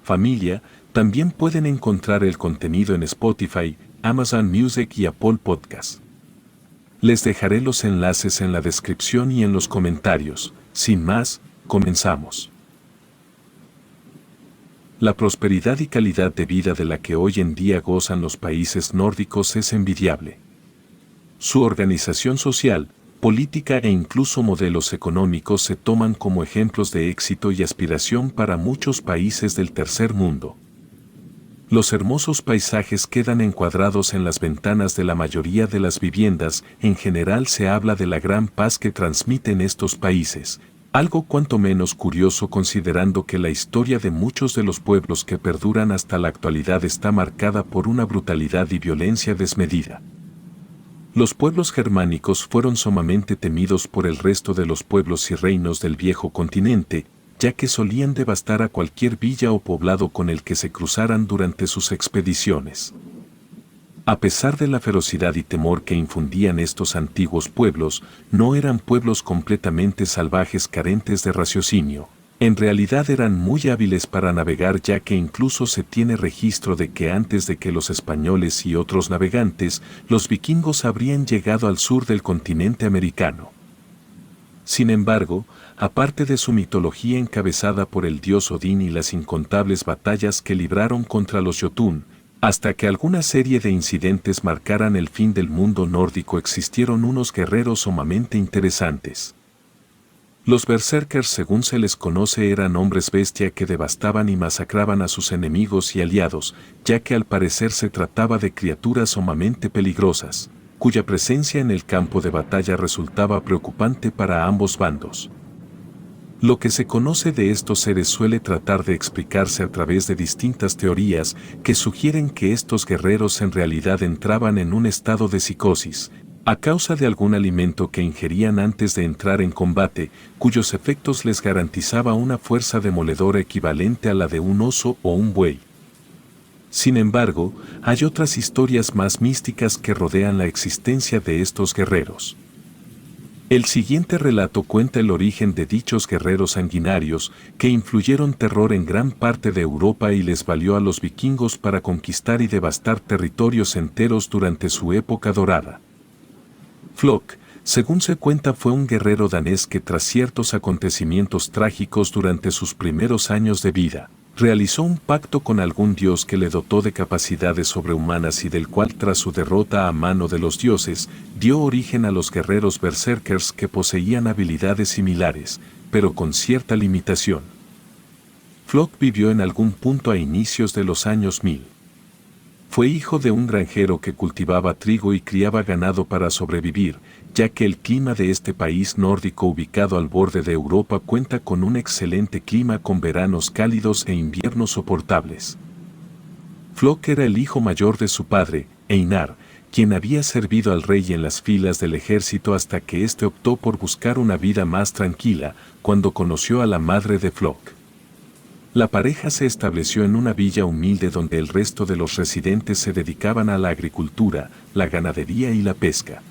familia, también pueden encontrar el contenido en Spotify, Amazon Music y Apple Podcasts. Les dejaré los enlaces en la descripción y en los comentarios. Sin más, comenzamos. La prosperidad y calidad de vida de la que hoy en día gozan los países nórdicos es envidiable. Su organización social, política e incluso modelos económicos se toman como ejemplos de éxito y aspiración para muchos países del tercer mundo. Los hermosos paisajes quedan encuadrados en las ventanas de la mayoría de las viviendas. En general se habla de la gran paz que transmiten estos países, algo cuanto menos curioso considerando que la historia de muchos de los pueblos que perduran hasta la actualidad está marcada por una brutalidad y violencia desmedida. Los pueblos germánicos fueron sumamente temidos por el resto de los pueblos y reinos del viejo continente, ya que solían devastar a cualquier villa o poblado con el que se cruzaran durante sus expediciones. A pesar de la ferocidad y temor que infundían estos antiguos pueblos, no eran pueblos completamente salvajes carentes de raciocinio. En realidad eran muy hábiles para navegar, ya que incluso se tiene registro de que antes de que los españoles y otros navegantes, los vikingos habrían llegado al sur del continente americano. Sin embargo, aparte de su mitología encabezada por el dios Odín y las incontables batallas que libraron contra los Jotun, hasta que alguna serie de incidentes marcaran el fin del mundo nórdico, existieron unos guerreros sumamente interesantes. Los berserkers, según se les conoce, eran hombres bestia que devastaban y masacraban a sus enemigos y aliados, ya que al parecer se trataba de criaturas sumamente peligrosas, cuya presencia en el campo de batalla resultaba preocupante para ambos bandos. Lo que se conoce de estos seres suele tratar de explicarse a través de distintas teorías que sugieren que estos guerreros en realidad entraban en un estado de psicosis, a causa de algún alimento que ingerían antes de entrar en combate, cuyos efectos les garantizaba una fuerza demoledora equivalente a la de un oso o un buey. Sin embargo, hay otras historias más místicas que rodean la existencia de estos guerreros. El siguiente relato cuenta el origen de dichos guerreros sanguinarios que influyeron terror en gran parte de Europa y les valió a los vikingos para conquistar y devastar territorios enteros durante su época dorada. Flock, según se cuenta, fue un guerrero danés que tras ciertos acontecimientos trágicos durante sus primeros años de vida, realizó un pacto con algún dios que le dotó de capacidades sobrehumanas y del cual tras su derrota a mano de los dioses, dio origen a los guerreros berserkers que poseían habilidades similares, pero con cierta limitación. Flock vivió en algún punto a inicios de los años 1000. Fue hijo de un granjero que cultivaba trigo y criaba ganado para sobrevivir, ya que el clima de este país nórdico ubicado al borde de Europa cuenta con un excelente clima con veranos cálidos e inviernos soportables. Flock era el hijo mayor de su padre, Einar, quien había servido al rey en las filas del ejército hasta que éste optó por buscar una vida más tranquila, cuando conoció a la madre de Flock. La pareja se estableció en una villa humilde donde el resto de los residentes se dedicaban a la agricultura, la ganadería y la pesca.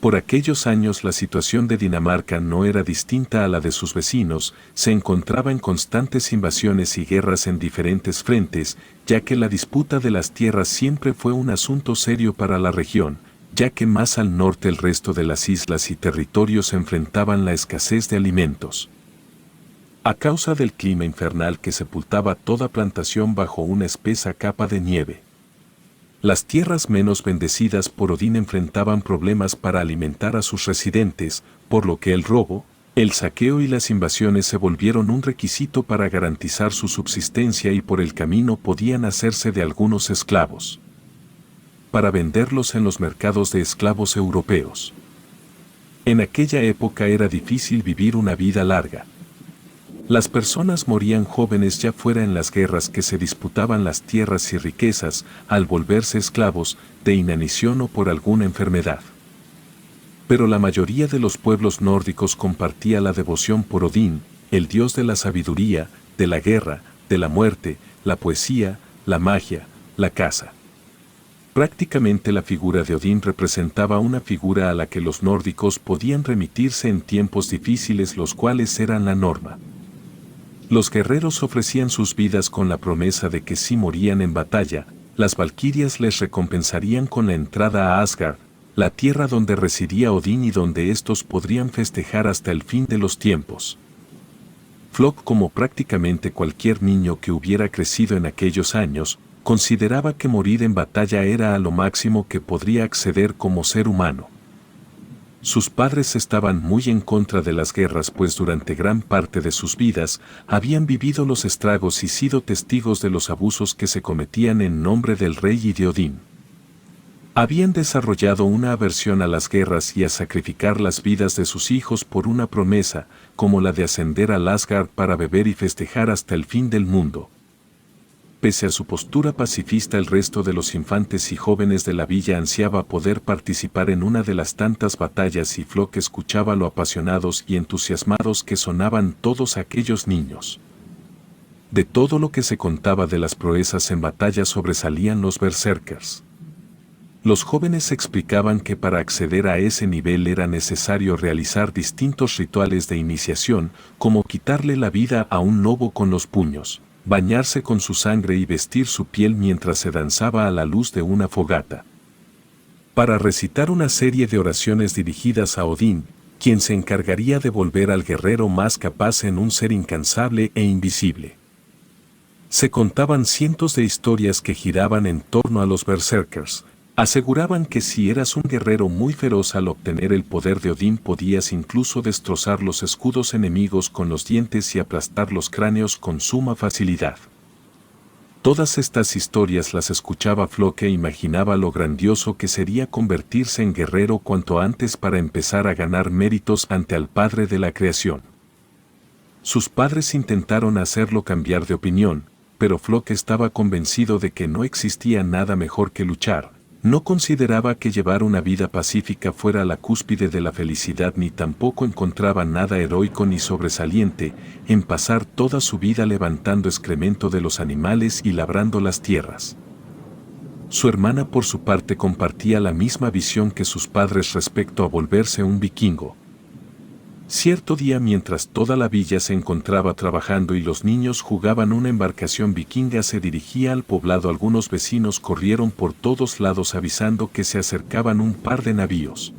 Por aquellos años la situación de Dinamarca no era distinta a la de sus vecinos, se encontraba en constantes invasiones y guerras en diferentes frentes, ya que la disputa de las tierras siempre fue un asunto serio para la región, ya que más al norte el resto de las islas y territorios enfrentaban la escasez de alimentos. A causa del clima infernal que sepultaba toda plantación bajo una espesa capa de nieve. Las tierras menos bendecidas por Odín enfrentaban problemas para alimentar a sus residentes, por lo que el robo, el saqueo y las invasiones se volvieron un requisito para garantizar su subsistencia y por el camino podían hacerse de algunos esclavos, para venderlos en los mercados de esclavos europeos. En aquella época era difícil vivir una vida larga. Las personas morían jóvenes ya fuera en las guerras que se disputaban las tierras y riquezas, al volverse esclavos, de inanición o por alguna enfermedad. Pero la mayoría de los pueblos nórdicos compartía la devoción por Odín, el dios de la sabiduría, de la guerra, de la muerte, la poesía, la magia, la caza. Prácticamente la figura de Odín representaba una figura a la que los nórdicos podían remitirse en tiempos difíciles, los cuales eran la norma. Los guerreros ofrecían sus vidas con la promesa de que si morían en batalla, las valquirias les recompensarían con la entrada a Asgard, la tierra donde residía Odín y donde estos podrían festejar hasta el fin de los tiempos. Flock, como prácticamente cualquier niño que hubiera crecido en aquellos años, consideraba que morir en batalla era a lo máximo que podría acceder como ser humano. Sus padres estaban muy en contra de las guerras, pues durante gran parte de sus vidas habían vivido los estragos y sido testigos de los abusos que se cometían en nombre del rey y de Odín. Habían desarrollado una aversión a las guerras y a sacrificar las vidas de sus hijos por una promesa, como la de ascender al Asgard para beber y festejar hasta el fin del mundo. Pese a su postura pacifista, el resto de los infantes y jóvenes de la villa ansiaba poder participar en una de las tantas batallas, y Flock escuchaba lo apasionados y entusiasmados que sonaban todos aquellos niños. De todo lo que se contaba de las proezas en batalla sobresalían los berserkers. Los jóvenes explicaban que para acceder a ese nivel era necesario realizar distintos rituales de iniciación, como quitarle la vida a un lobo con los puños, bañarse con su sangre y vestir su piel mientras se danzaba a la luz de una fogata. Para recitar una serie de oraciones dirigidas a Odín, quien se encargaría de volver al guerrero más capaz en un ser incansable e invisible. Se contaban cientos de historias que giraban en torno a los berserkers. Aseguraban que si eras un guerrero muy feroz, al obtener el poder de Odín podías incluso destrozar los escudos enemigos con los dientes y aplastar los cráneos con suma facilidad. Todas estas historias las escuchaba Flock e imaginaba lo grandioso que sería convertirse en guerrero cuanto antes para empezar a ganar méritos ante el Padre de la creación. Sus padres intentaron hacerlo cambiar de opinión, pero Flock estaba convencido de que no existía nada mejor que luchar. No consideraba que llevar una vida pacífica fuera la cúspide de la felicidad, ni tampoco encontraba nada heroico ni sobresaliente en pasar toda su vida levantando excremento de los animales y labrando las tierras. Su hermana, por su parte, compartía la misma visión que sus padres respecto a volverse un vikingo. Cierto día, mientras toda la villa se encontraba trabajando y los niños jugaban, una embarcación vikinga se dirigía al poblado. Algunos vecinos corrieron por todos lados avisando que se acercaban un par de navíos.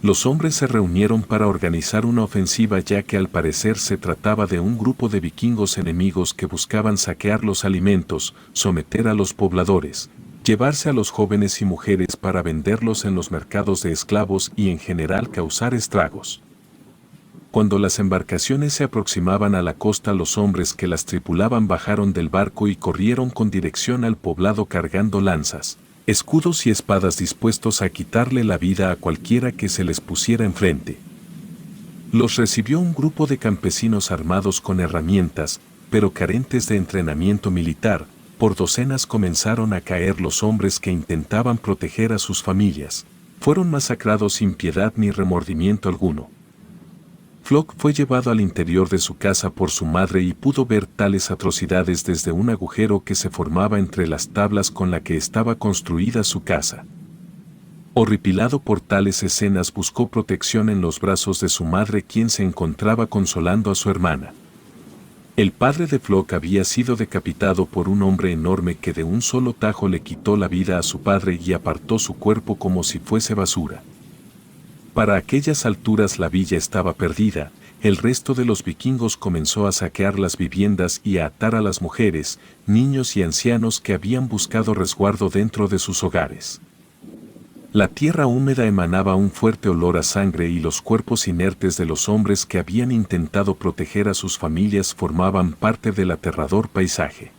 Los hombres se reunieron para organizar una ofensiva, ya que al parecer se trataba de un grupo de vikingos enemigos que buscaban saquear los alimentos, someter a los pobladores, llevarse a los jóvenes y mujeres para venderlos en los mercados de esclavos y en general causar estragos. Cuando las embarcaciones se aproximaban a la costa, los hombres que las tripulaban bajaron del barco y corrieron con dirección al poblado cargando lanzas, escudos y espadas, dispuestos a quitarle la vida a cualquiera que se les pusiera enfrente. Los recibió un grupo de campesinos armados con herramientas, pero carentes de entrenamiento militar. Por docenas comenzaron a caer los hombres que intentaban proteger a sus familias. Fueron masacrados sin piedad ni remordimiento alguno. Flock fue llevado al interior de su casa por su madre y pudo ver tales atrocidades desde un agujero que se formaba entre las tablas con la que estaba construida su casa. Horripilado por tales escenas, buscó protección en los brazos de su madre, quien se encontraba consolando a su hermana. El padre de Flock había sido decapitado por un hombre enorme que de un solo tajo le quitó la vida a su padre y apartó su cuerpo como si fuese basura. Para aquellas alturas la villa estaba perdida. El resto de los vikingos comenzó a saquear las viviendas y a atar a las mujeres, niños y ancianos que habían buscado resguardo dentro de sus hogares. La tierra húmeda emanaba un fuerte olor a sangre y los cuerpos inertes de los hombres que habían intentado proteger a sus familias formaban parte del aterrador paisaje.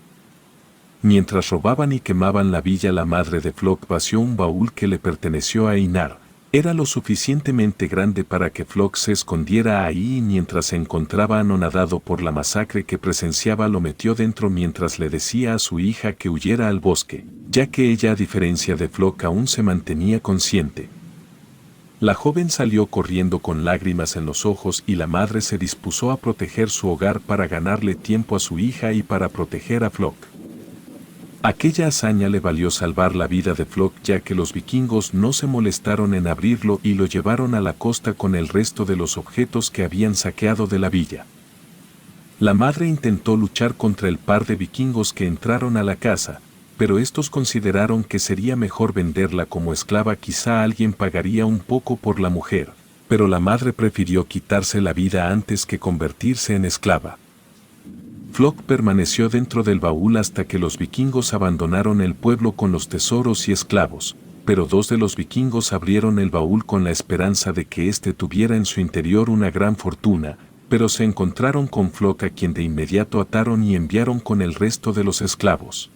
Mientras robaban y quemaban la villa, la madre de Flock vació un baúl que le perteneció a Einar. Era lo suficientemente grande para que Flock se escondiera ahí, y mientras se encontraba anonadado por la masacre que presenciaba, lo metió dentro mientras le decía a su hija que huyera al bosque, ya que ella, a diferencia de Flock, aún se mantenía consciente. La joven salió corriendo con lágrimas en los ojos y la madre se dispuso a proteger su hogar para ganarle tiempo a su hija y para proteger a Flock. Aquella hazaña le valió salvar la vida de Flock, ya que los vikingos no se molestaron en abrirlo y lo llevaron a la costa con el resto de los objetos que habían saqueado de la villa. La madre intentó luchar contra el par de vikingos que entraron a la casa, pero estos consideraron que sería mejor venderla como esclava. Quizá alguien pagaría un poco por la mujer, pero la madre prefirió quitarse la vida antes que convertirse en esclava. Flock permaneció dentro del baúl hasta que los vikingos abandonaron el pueblo con los tesoros y esclavos, pero 2 de los vikingos abrieron el baúl con la esperanza de que éste tuviera en su interior una gran fortuna, pero se encontraron con Flock, a quien de inmediato ataron y enviaron con el resto de los esclavos.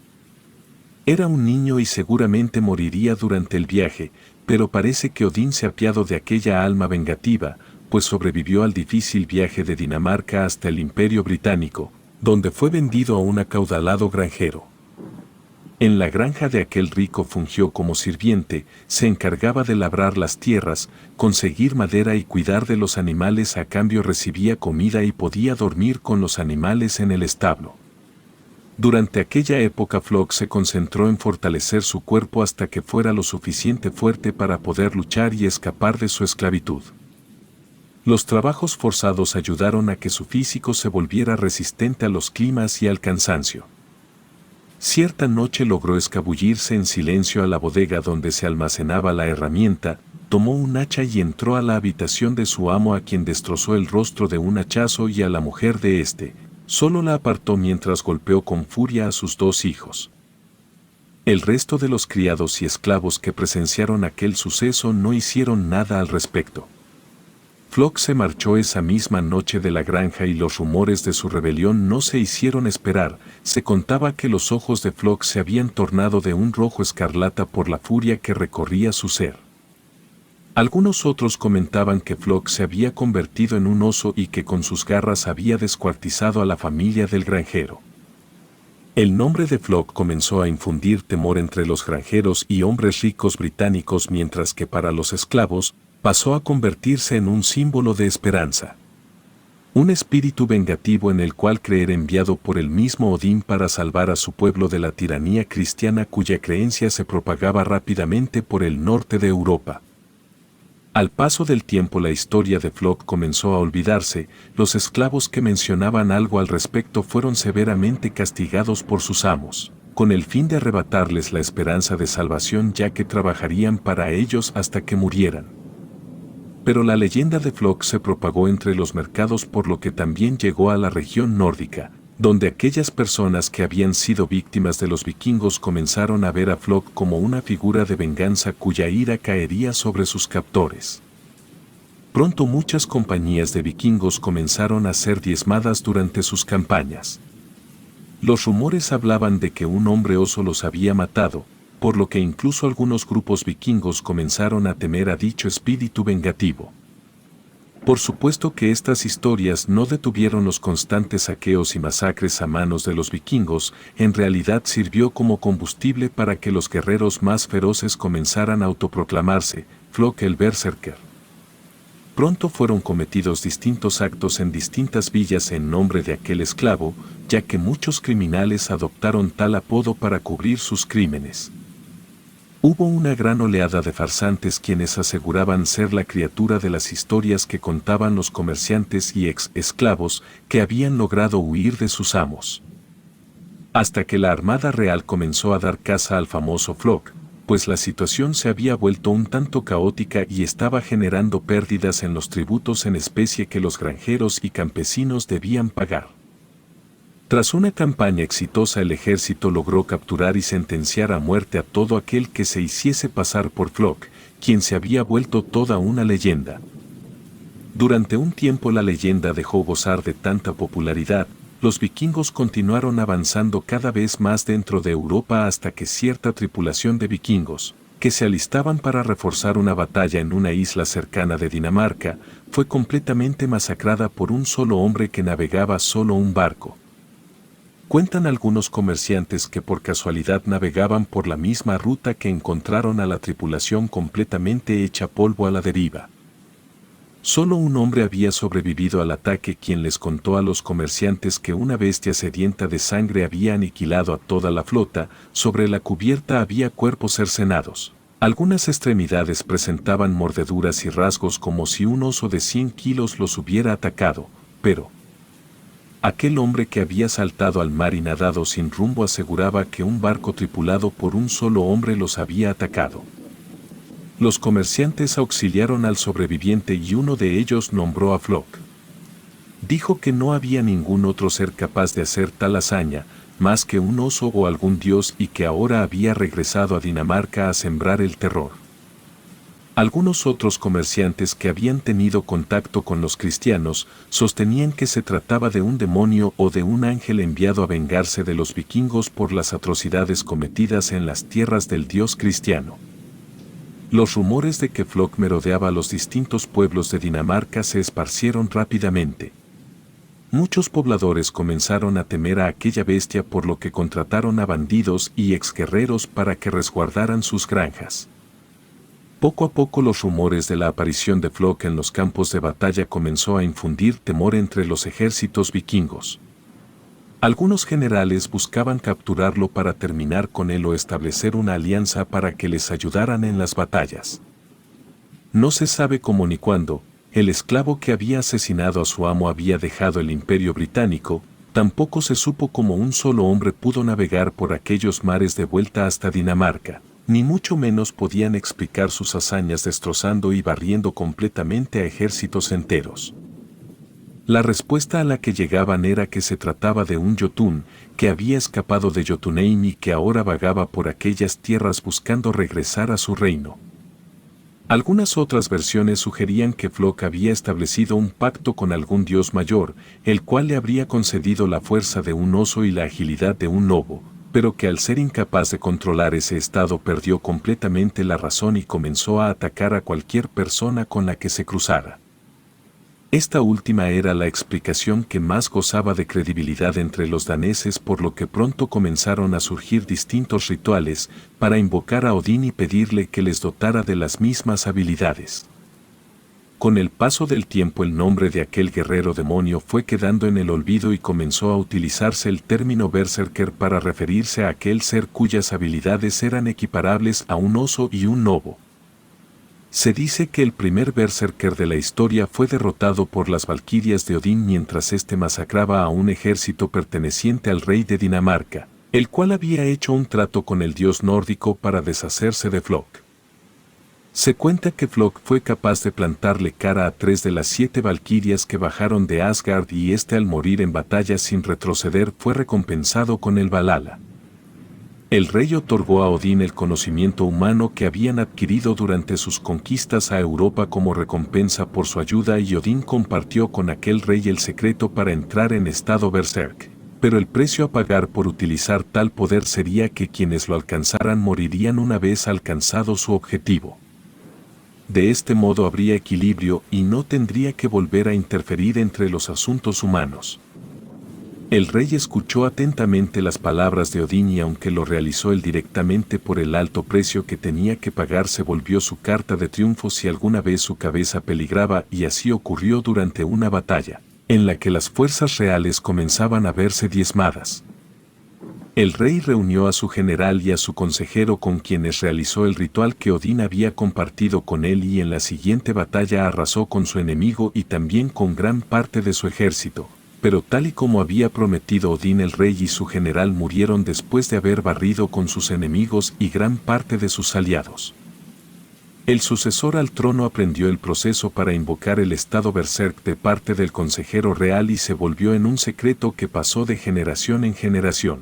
Era un niño y seguramente moriría durante el viaje, pero parece que Odín se apiadó de aquella alma vengativa, pues sobrevivió al difícil viaje de Dinamarca hasta el Imperio Británico, donde fue vendido a un acaudalado granjero. En la granja de aquel rico fungió como sirviente, se encargaba de labrar las tierras, conseguir madera y cuidar de los animales. A cambio recibía comida y podía dormir con los animales en el establo. Durante aquella época Flock se concentró en fortalecer su cuerpo hasta que fuera lo suficiente fuerte para poder luchar y escapar de su esclavitud. Los trabajos forzados ayudaron a que su físico se volviera resistente a los climas y al cansancio. Cierta noche logró escabullirse en silencio a la bodega donde se almacenaba la herramienta, tomó un hacha y entró a la habitación de su amo, a quien destrozó el rostro de un hachazo, y a la mujer de este, solo la apartó mientras golpeó con furia a sus 2 hijos. El resto de los criados y esclavos que presenciaron aquel suceso no hicieron nada al respecto. Flock se marchó esa misma noche de la granja y los rumores de su rebelión no se hicieron esperar. Se contaba que los ojos de Flock se habían tornado de un rojo escarlata por la furia que recorría su ser. Algunos otros comentaban que Flock se había convertido en un oso y que con sus garras había descuartizado a la familia del granjero. El nombre de Flock comenzó a infundir temor entre los granjeros y hombres ricos británicos, mientras que para los esclavos, pasó a convertirse en un símbolo de esperanza. Un espíritu vengativo en el cual creer, enviado por el mismo Odín para salvar a su pueblo de la tiranía cristiana, cuya creencia se propagaba rápidamente por el norte de Europa. Al paso del tiempo la historia de Flock comenzó a olvidarse. Los esclavos que mencionaban algo al respecto fueron severamente castigados por sus amos, con el fin de arrebatarles la esperanza de salvación, ya que trabajarían para ellos hasta que murieran. Pero la leyenda de Flock se propagó entre los mercados, por lo que también llegó a la región nórdica, donde aquellas personas que habían sido víctimas de los vikingos comenzaron a ver a Flock como una figura de venganza cuya ira caería sobre sus captores. Pronto muchas compañías de vikingos comenzaron a ser diezmadas durante sus campañas. Los rumores hablaban de que un hombre oso los había matado, por lo que incluso algunos grupos vikingos comenzaron a temer a dicho espíritu vengativo. Por supuesto que estas historias no detuvieron los constantes saqueos y masacres a manos de los vikingos. En realidad sirvió como combustible para que los guerreros más feroces comenzaran a autoproclamarse Flock el Berserker. Pronto fueron cometidos distintos actos en distintas villas en nombre de aquel esclavo, ya que muchos criminales adoptaron tal apodo para cubrir sus crímenes. Hubo una gran oleada de farsantes quienes aseguraban ser la criatura de las historias que contaban los comerciantes y ex-esclavos que habían logrado huir de sus amos. Hasta que la Armada Real comenzó a dar caza al famoso Flock, pues la situación se había vuelto un tanto caótica y estaba generando pérdidas en los tributos en especie que los granjeros y campesinos debían pagar. Tras una campaña exitosa, el ejército logró capturar y sentenciar a muerte a todo aquel que se hiciese pasar por Flock, quien se había vuelto toda una leyenda. Durante un tiempo la leyenda dejó gozar de tanta popularidad. Los vikingos continuaron avanzando cada vez más dentro de Europa hasta que cierta tripulación de vikingos, que se alistaban para reforzar una batalla en una isla cercana de Dinamarca, fue completamente masacrada por un solo hombre que navegaba solo un barco. Cuentan algunos comerciantes que por casualidad navegaban por la misma ruta que encontraron a la tripulación completamente hecha polvo a la deriva. Solo un hombre había sobrevivido al ataque, quien les contó a los comerciantes que una bestia sedienta de sangre había aniquilado a toda la flota. Sobre la cubierta había cuerpos cercenados. Algunas extremidades presentaban mordeduras y rasgos como si un oso de 100 kilos los hubiera atacado, pero Aquel hombre que había saltado al mar y nadado sin rumbo aseguraba que un barco tripulado por un solo hombre los había atacado. Los comerciantes auxiliaron al sobreviviente y uno de ellos nombró a Flock. Dijo que no había ningún otro ser capaz de hacer tal hazaña, más que un oso o algún dios, y que ahora había regresado a Dinamarca a sembrar el terror. Algunos otros comerciantes que habían tenido contacto con los cristianos sostenían que se trataba de un demonio o de un ángel enviado a vengarse de los vikingos por las atrocidades cometidas en las tierras del dios cristiano. Los rumores de que Flock merodeaba a los distintos pueblos de Dinamarca se esparcieron rápidamente. Muchos pobladores comenzaron a temer a aquella bestia, por lo que contrataron a bandidos y exguerreros para que resguardaran sus granjas. Poco a poco los rumores de la aparición de Flock en los campos de batalla comenzó a infundir temor entre los ejércitos vikingos. Algunos generales buscaban capturarlo para terminar con él o establecer una alianza para que les ayudaran en las batallas. No se sabe cómo ni cuándo, el esclavo que había asesinado a su amo había dejado el Imperio Británico. Tampoco se supo cómo un solo hombre pudo navegar por aquellos mares de vuelta hasta Dinamarca, ni mucho menos podían explicar sus hazañas destrozando y barriendo completamente a ejércitos enteros. La respuesta a la que llegaban era que se trataba de un Jotun, que había escapado de Jotunheim y que ahora vagaba por aquellas tierras buscando regresar a su reino. Algunas otras versiones sugerían que Flock había establecido un pacto con algún dios mayor, el cual le habría concedido la fuerza de un oso y la agilidad de un lobo, pero que al ser incapaz de controlar ese estado perdió completamente la razón y comenzó a atacar a cualquier persona con la que se cruzara. Esta última era la explicación que más gozaba de credibilidad entre los daneses, por lo que pronto comenzaron a surgir distintos rituales para invocar a Odín y pedirle que les dotara de las mismas habilidades. Con el paso del tiempo el nombre de aquel guerrero demonio fue quedando en el olvido y comenzó a utilizarse el término berserker para referirse a aquel ser cuyas habilidades eran equiparables a un oso y un lobo. Se dice que el primer berserker de la historia fue derrotado por las valquirias de Odín mientras éste masacraba a un ejército perteneciente al rey de Dinamarca, el cual había hecho un trato con el dios nórdico para deshacerse de Flock. Se cuenta que Flock fue capaz de plantarle cara a 3 de las 7 valquirias que bajaron de Asgard, y este, al morir en batalla sin retroceder, fue recompensado con el Valhalla. El rey otorgó a Odín el conocimiento humano que habían adquirido durante sus conquistas a Europa como recompensa por su ayuda, y Odín compartió con aquel rey el secreto para entrar en estado berserk. Pero el precio a pagar por utilizar tal poder sería que quienes lo alcanzaran morirían una vez alcanzado su objetivo. De este modo habría equilibrio y no tendría que volver a interferir entre los asuntos humanos. El rey escuchó atentamente las palabras de Odín y, aunque lo realizó él directamente por el alto precio que tenía que pagar, se volvió su carta de triunfo si alguna vez su cabeza peligraba, y así ocurrió durante una batalla, en la que las fuerzas reales comenzaban a verse diezmadas. El rey reunió a su general y a su consejero, con quienes realizó el ritual que Odín había compartido con él, y en la siguiente batalla arrasó con su enemigo y también con gran parte de su ejército. Pero tal y como había prometido Odín, el rey y su general murieron después de haber barrido con sus enemigos y gran parte de sus aliados. El sucesor al trono aprendió el proceso para invocar el estado berserk de parte del consejero real y se volvió en un secreto que pasó de generación en generación.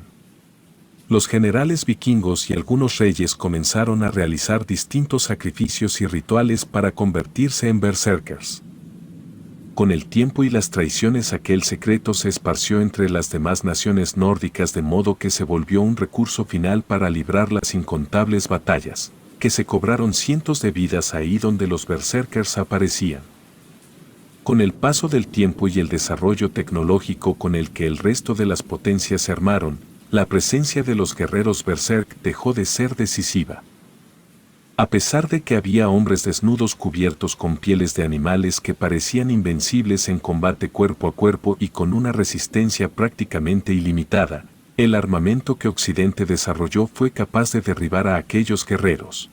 Los generales vikingos y algunos reyes comenzaron a realizar distintos sacrificios y rituales para convertirse en berserkers. Con el tiempo y las traiciones, aquel secreto se esparció entre las demás naciones nórdicas, de modo que se volvió un recurso final para librar las incontables batallas, que se cobraron cientos de vidas ahí donde los berserkers aparecían. Con el paso del tiempo y el desarrollo tecnológico con el que el resto de las potencias se armaron, la presencia de los guerreros berserk dejó de ser decisiva. A pesar de que había hombres desnudos cubiertos con pieles de animales que parecían invencibles en combate cuerpo a cuerpo y con una resistencia prácticamente ilimitada, el armamento que Occidente desarrolló fue capaz de derribar a aquellos guerreros.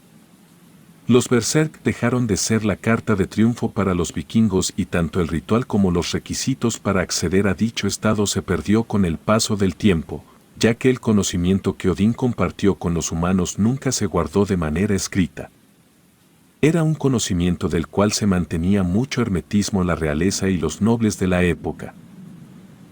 Los berserk dejaron de ser la carta de triunfo para los vikingos y tanto el ritual como los requisitos para acceder a dicho estado se perdió con el paso del tiempo, ya que el conocimiento que Odín compartió con los humanos nunca se guardó de manera escrita. Era un conocimiento del cual se mantenía mucho hermetismo la realeza y los nobles de la época.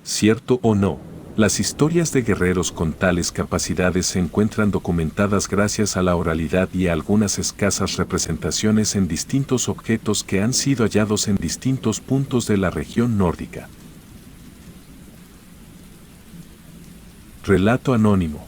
Cierto o no, las historias de guerreros con tales capacidades se encuentran documentadas gracias a la oralidad y a algunas escasas representaciones en distintos objetos que han sido hallados en distintos puntos de la región nórdica. Relato anónimo.